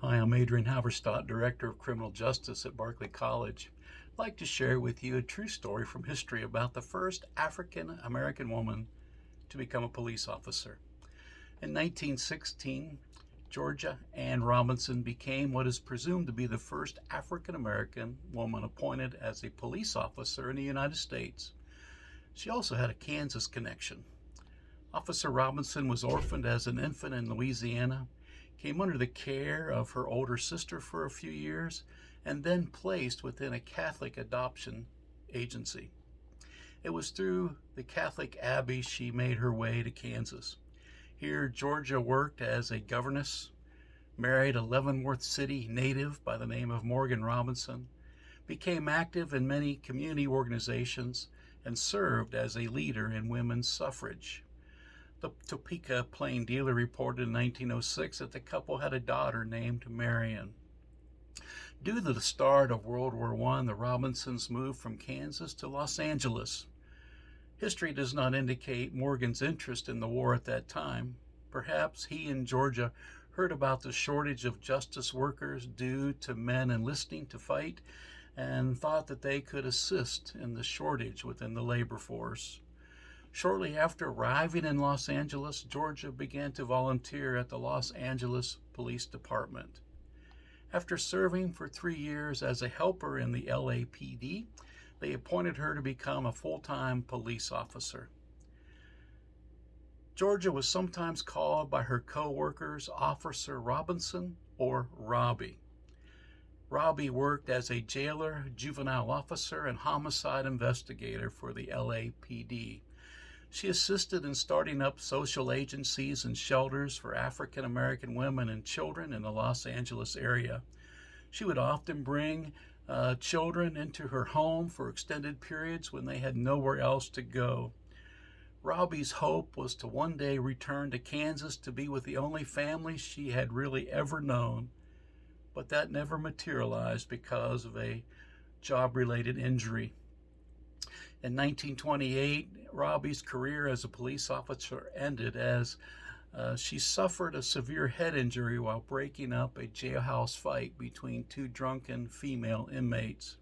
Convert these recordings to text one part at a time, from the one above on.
Hi, I'm Adrian Halverstadt, Director of Criminal Justice at Berkeley College. I'd like to share with you a true story from history about the first African American woman to become a police officer. In 1916, Georgia Ann Robinson became what is presumed to be the first African American woman appointed as a police officer in the United States. She also had a Kansas connection. Officer Robinson was orphaned as an infant in Louisiana, came under the care of her older sister for a few years, and then placed within a Catholic adoption agency. It was through the Catholic Abbey she made her way to Kansas. Here, Georgia worked as a governess, married a Leavenworth City native by the name of Morgan Robinson, became active in many community organizations, and served as a leader in women's suffrage. The Topeka Plain Dealer reported in 1906 that the couple had a daughter named Marion. Due to the start of World War I, the Robinsons moved from Kansas to Los Angeles. History does not indicate Morgan's interest in the war at that time. Perhaps he and Georgia heard about the shortage of justice workers due to men enlisting to fight and thought that they could assist in the shortage within the labor force. Shortly after arriving in Los Angeles, Georgia began to volunteer at the Los Angeles Police Department. After serving for 3 years as a helper in the LAPD, they appointed her to become a full-time police officer. Georgia was sometimes called by her co-workers Officer Robinson or Robbie. Robbie worked as a jailer, juvenile officer, and homicide investigator for the LAPD. She assisted in starting up social agencies and shelters for African American women and children in the Los Angeles area. She would often bring children into her home for extended periods when they had nowhere else to go. Robbie's hope was to one day return to Kansas to be with the only family she had really ever known, but that never materialized because of a job-related injury. In 1928, Robbie's career as a police officer ended as she suffered a severe head injury while breaking up a jailhouse fight between two drunken female inmates.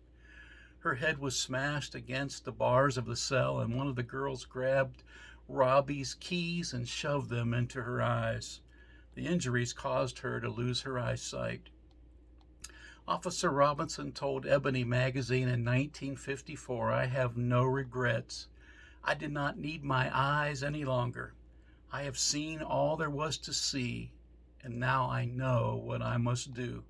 Her head was smashed against the bars of the cell, and one of the girls grabbed Robbie's keys and shoved them into her eyes. The injuries caused her to lose her eyesight. Officer Robinson told Ebony magazine in 1954, "I have no regrets. I did not need my eyes any longer. I have seen all there was to see, and now I know what I must do."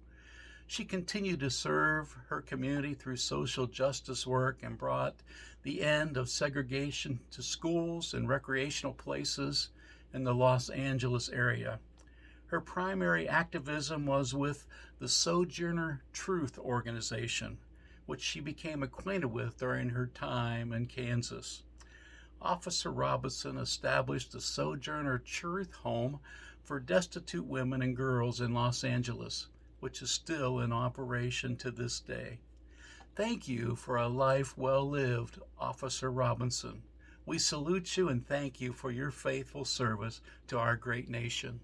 She continued to serve her community through social justice work and brought the end of segregation to schools and recreational places in the Los Angeles area. Her primary activism was with the Sojourner Truth organization, which she became acquainted with during her time in Kansas. Officer Robinson established the Sojourner Truth Home for destitute women and girls in Los Angeles, which is still in operation to this day. Thank you for a life well lived, Officer Robinson. We salute you and thank you for your faithful service to our great nation.